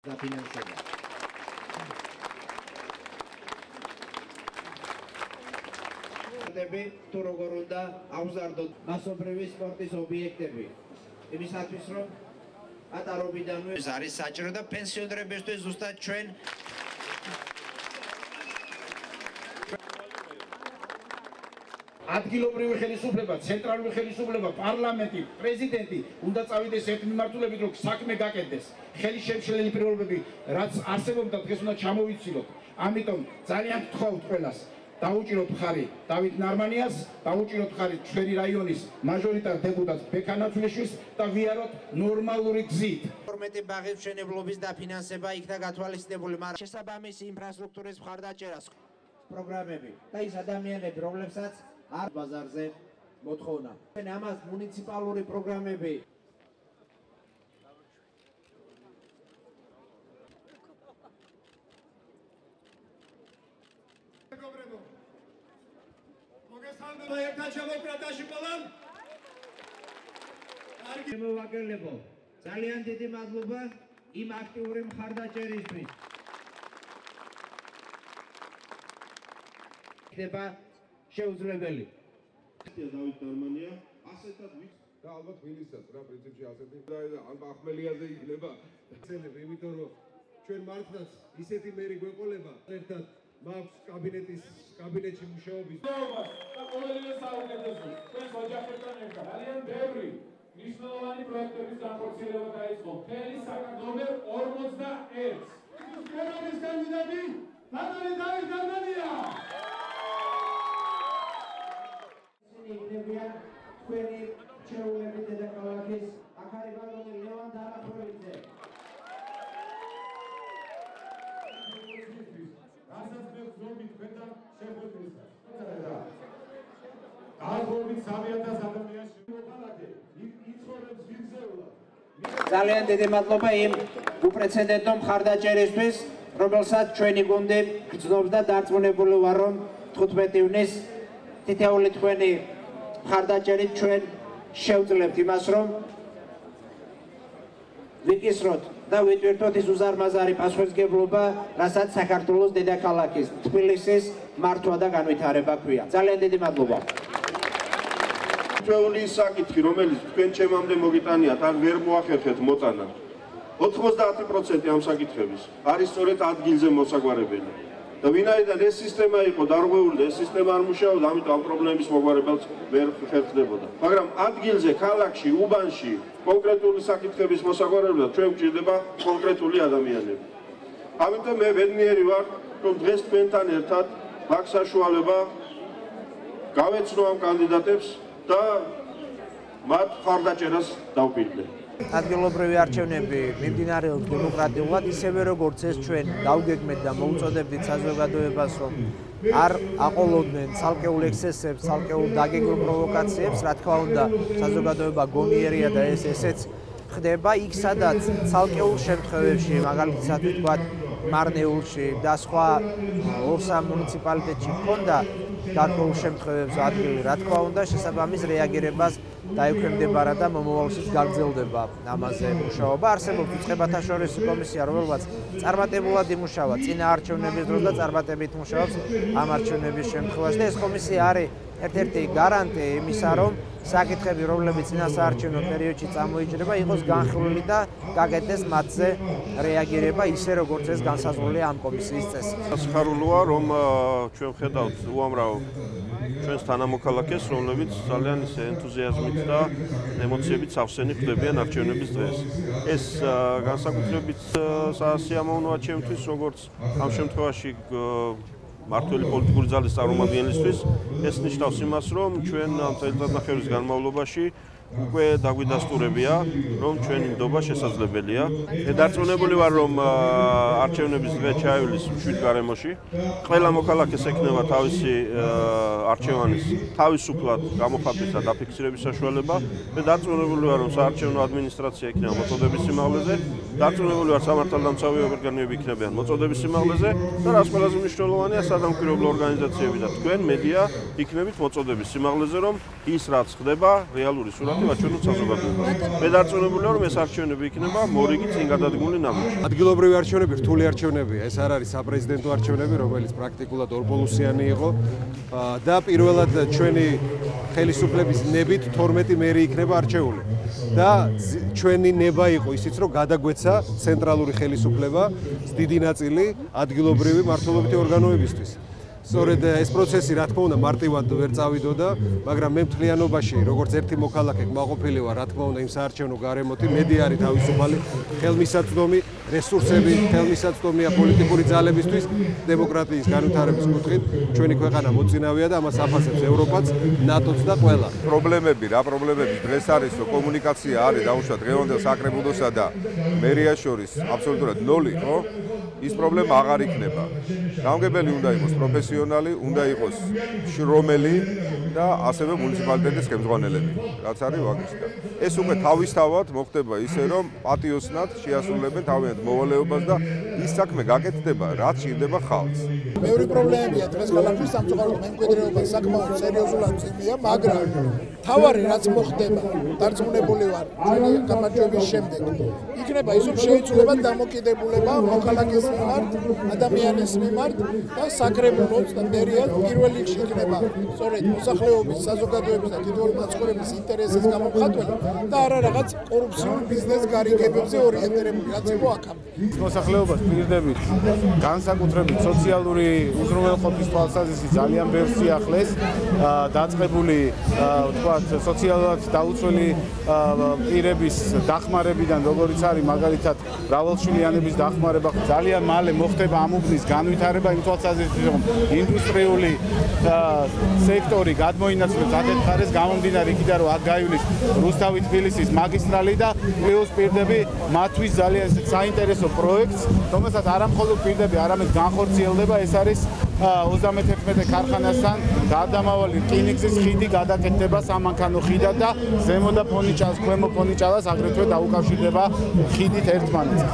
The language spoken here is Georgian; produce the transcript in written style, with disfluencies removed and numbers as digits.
დაფინანსება. თუ როგორ უნდა აღზარდოთ მასობრივი სპორტის ობიექტები. იმისათვის რომ ატარობიდანვე ეს არის საჭირო და პენსიონერებისთვის ზუსტად ჩვენ ადგილობრივი ხელისუფლება, ცენტრალური ხელისუფლება, პარლამენტი, პრეზიდენტი უნდა წავიდეს ერთ მიმართულებით, რომ საქმე გაკეთდეს. ხელის შემშლელი პირობები, რაც არსებობდა, დღეს უნდა ჩამოვიცილოთ. ამიტომ ძალიან გთხოვთ ყველას, დაუჭიროთ ხარი დავით ნარმანიას, დაუჭიროთ ხარი ჩვენი რაიონის მაჟორიტარ დეპუტატს ბექანათვლიშვილს და ვიაროთ ნორმალური გზით. 12 ბაღის მშენებლობის დაფინანსება იქნა გათვალისწინებული, მაგრამ შესაბამისი ინფრასტრუქტურის მხარდაჭერას პროგრამები და ის ადამიანები, რომლებსაც არ ბაზარზე მოთხოვნა. ამას მუნიციპალური პროგრამები ერთად შემოკრატაში ყველამ მოვაგებლებო, ძალიან დიდი მადლობა იმ აქტიური მხარდაჭერისთვის. ხდება შეუძლებელი. დავით ნარმანია ასეთად და ალბათ თბილისსაც რა პრინციპში ასეთი და ახმელიაზე იქნება ცელები, იმიტომ რომ ჩვენ მართლაც ისეთი მერი გვეყოლება ერთად მაქვს კაბინეტში მუშაობის და ყოველივე საუკეთესო ჩვენს ოჯახებთან ერთად ძალიან ბევრი მნიშვნელოვანი პროექტების განხორციელება დაიწყო მთელი საქართველოს 41 ეროვნების კანდიდატი ბატონი დავით ნარმანია იქნებიან თქვენი ჩვეულები დედაქალაქის ახალი ბატონი ლევან დარაფოლიძე. რასაც მე ვზრობ თქვენთან შეხვედრისას. დაახლოებით 3000 ადამიანში მოქალაქე იცხოვრებს ვიძეულად. ძალიან დიდი მადლობა იმ უპრეცედენტო მხარდაჭერისთვის, რომელსაც ჩვენი გუნდი გრძნობს და დარწმუნებული ვარ, რომ 15 ივნის თითოეული თქვენი მხარდაჭერით ჩვენ შევძლებთ იმას, რომ ვიკისროთ და ვიტვირთოთ ის უზარმაზარი პასუხისმგებლობა, რასაც საქართველოს დედაქალაქის თბილისის მართვა და განვითარება ქვია. ძალიან დიდი მადლობა. ჩვეული საკითხი, რომელიც თქვენ ჩემამდე მოგიტანიათ, ან ვერ მოახერხეთ მოტანა. 90% ამ საკითხების არის სწორედ ადგილზე მოსაგვარებელი. და ვინაიდან ეს სისტემა იყო დარღვეული და ეს სისტემა არ მუშაობდა, ამიტომ ამ პრობლემის მოგვარებელს ვერ ხერხდებოდა. მაგრამ ადგილზე, ქალაქში, უბანში კონკრეტული საკითხების მოსაგვარებლად ჩვენ გვჭირდება კონკრეტული ადამიანები. ამიტომ მე ბედნიერი ვარ, რომ დღეს თქვენთან ერთად მაქვს საშუალება გავეცნო ამ კანდიდატებს და მათ მხარდაჭერას დავპირდე. ადგილობრივი არჩევნები მიმდინარეობს დემოკრატიულად, ისევე როგორც ეს ჩვენ დავგეგმეთ და მოუწოდებდით საზოგადოებას, რომ არ აყოლოდნენ ცალკეულ ექსესებს, ცალკეულ დაგეგმულ პროვოკაციებს, რა თქმა უნდა, საზოგადოება გონიერია და ესეც ხდება იქ, სადაც ცალკეულ შემთხვევებში, მაგალითად ვთქვათ, მარნეულში და სხვა 2-3 მუნიციპალიტეტში ჰქონდა გარკვეულ შემთხვევებში ადგილი, რა თქმა უნდა, შესაბამის რეაგირებას დაექვემდებარა და მომავალშიც გაგრძელდება ამაზე მუშაობა. არსებობს უწყებათა შორისი კომისია, რომელსაც წარმატებულად იმუშავა წინა არჩევნების დროს და წარმატებით მუშაობს ამ არჩევნების შემთხვევაში. და ეს კომისია არის ერთ-ერთი გარანტი იმისა, რომ საკითხები, რომლებიც წინა საარჩევნო პერიოდში წამოიჭრება, იყოს განხილული და გაკეთდეს მათზე რეაგირება ისე, როგორც ეს განსაზღვრულია ამ კომისიის წესით. სიხარულოა, რომ ჩვენ ხედავთ უამრავ ჩვენს თანამოქალაქეს, რომლებიც ძალიან ენთუზიაზმით და ემოციებით სავსენი ხდებიან არჩევნების დღეს. ეს განსაკუთრებით სასიამოვნოა ჩემთვის, როგორც ამ შემთხვევაში მართველი პოლიტიკური ძალის წარმომადგენლისთვის, ეს ნიშნავს იმას, რომ ჩვენ ამ წელიწადნახევრის განმავლობაში უკვე დაგვიდასტურებია, რომ ჩვენი ნდობა შესაძლებელია. მე დარწმუნებული ვარ, რომ არჩევნების დღე ჩაივლის მშვიდ გარემოში. ყველა მოქალაქეს ექნება თავისი არჩევანის თავისუფლად გამოხატვის და დაფიქსირების საშუალება. მე დარწმუნებული ვარ, რომ საარჩევნო ადმინისტრაცია იქნება მოწოდების სიმაღლეზე დარწმუნებული ვარ სამართალდამცავი ორგანოები იქნებიან მოწოდების სიმაღლეზე და რაც ყველაზე მნიშვნელოვანია სადამკვირვებლო ორგანიზაციები და თქვენ მედია იქნებით მოწოდების სიმაღლეზე რომ ის რაც ხდება რეალური სურათი ვაჩვენოთ საზოგადოებას. მე დარწმუნებული ვარ რომ ეს არჩევნები იქნება მორიგი წინ გადადგმული ნაბიჯი. ადგილობრივი არჩევნები რთული არჩევნებია. ეს არ არის საპრეზიდენტო არჩევნები, რომელიც პრაქტიკულად ორბოლუსიანი იყო და პირველად ჩვენი ხელისუფლების ნებით 12 მერი იქნება არჩეული. და ჩვენი ნება იყო ისიც რომ გადაგვეცა ცენტრალური ხელისუფლება დიდი ნაწილი ადგილობრივი მართლობითი ორგანოებისთვის. სწორედ ეს პროცესი რა თქმა უნდა მარტივად ვერ წავიდოდა, მაგრამ მე მთლიანობაში როგორც ერთი მოქალაქე კმაყოფილი ვარ, რა თქმა უნდა იმ საარჩევნო გარემოთი, მედია არის თავისუფალი, ხელმისაწვდომი რესურსები, ხელმისაწვდომია პოლიტიკური ძალებისთვის დემოკრატიის განვითარების კუთხით. ჩვენი ქვეყანა მოწინავეა და ამას აფასებს ევროპაც, ნატოც და ყველა. რა პრობლემები დღეს არის, რომ კომუნიკაცია არის დაუშვათ დღევანდელ საკრებულოსა და მერიას შორის აბსოლუტურად ნოლი, ხო? ის პრობლემა აღარ იქნება. გამგებელი უნდა იყოს პროფესიონალი, უნდა იყოს შრომელი და ასევე მუნიციპალიტეტის ხელმძღვანელები, რაც არის ვაგისდა. ეს უკვე თავისთავად მოხდება ისე, რომ პატიოსნად შეასრულებენ თავიანთ მოვალეობას და ის საქმე გაკეთდება, რაც ჭირდება ხალხს. Ბევრი პრობლემებია დღეს ქალაქის სამწუხაროდ მემკვიდრეობა საკმაოდ სერიოზულად მძიმეა, მაგრამ თავარი რაც მოხდება, დარწმუნებული ვარ, ჩვენი გამარჯვების შემდეგ იქნება ის, რომ შეიცვლება დამოკიდებულება მოქალაქის მიმართ, ადამიანის მიმართ და საკრებულოს და მერიას პირველ რიგში იქნება სწორედ მოსახლეობის, საზოგადოების და თითოეული მაცხოვრების ინტერესის გამომხატველი და არა რაღაც კორუფციული ბიზნეს გარიგებებზე ორიენტირებული, რაც იყო აქამდე. მოსახლეობას პირდებით განსაკუთრებით სოციალური უზრუნველყოფის თვალსაზრისით ძალიან ბევრს სიახლეს დაწყებული თქვათ სოციალურად დაუცველი პირების დახმარებიდან როგორიც არის მაგალითად მრავალშვილიანების დახმარება ძალიან მალე მოხდება ამ უბნის განვითარება იმ თვალსაზრისით რომ ინდუსტრიული სექტორი გადმოინაცვლებს ათეთ მხარეს გამომდინარე იქიდან რომ აქ გაივლის რუსთავი-თბილისის მაგისტრალი და პლუს პირდები მათთვის ძალიან საინტერესო პროექტს რომელსაც არა მხოლოდ პირდები არამედ განხორციელდება ეს არის 31 ქარხანასთან გადამავალი რკინიგზის ხიდი გადაკეთდება სამანქანო ხიდად და ზემო და ფონიჭალას ქვემო ფონიჭალას აგრეთვე დაუკავშირდება ხიდით ერთმანეთს